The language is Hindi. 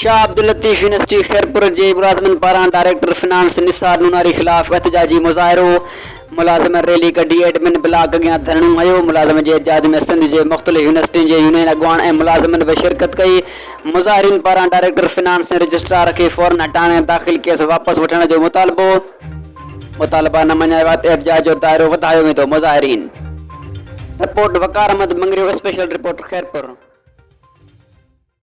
शाह अब्दुल लतीफ यूनिवर्सिटी खैरपुर जे मुलाजमन पारां डायरेक्टर फिनांस निसार नूनारी खिलाफ एहतजाजी मुज़ाहिरो। मुलाजमन रैली कढी एडमिन ब्लॉक अॻियां धरणो हयो। मुलाजमन जे एहतजाज में सिंध जे मुख़्तलिफ़ यूनिवर्सिटियुनि जे यूनियन अॻुवाण ऐं मुलाजमन बि शिरकत कई। मुज़ाहिरीन पारां डायरेक्टर फिनांस ऐं रजिस्ट्रार खे फौरन हटाइण ऐं दाख़िल केस वापसि वठण जो मुतालबा न मञायो त एहतजाज जो दाइरो वधायो वेंदो। मुज़ाहिरीन रिपोर्ट वकार अहमद मंगरियो, स्पेशल रिपोर्टर खैरपुर।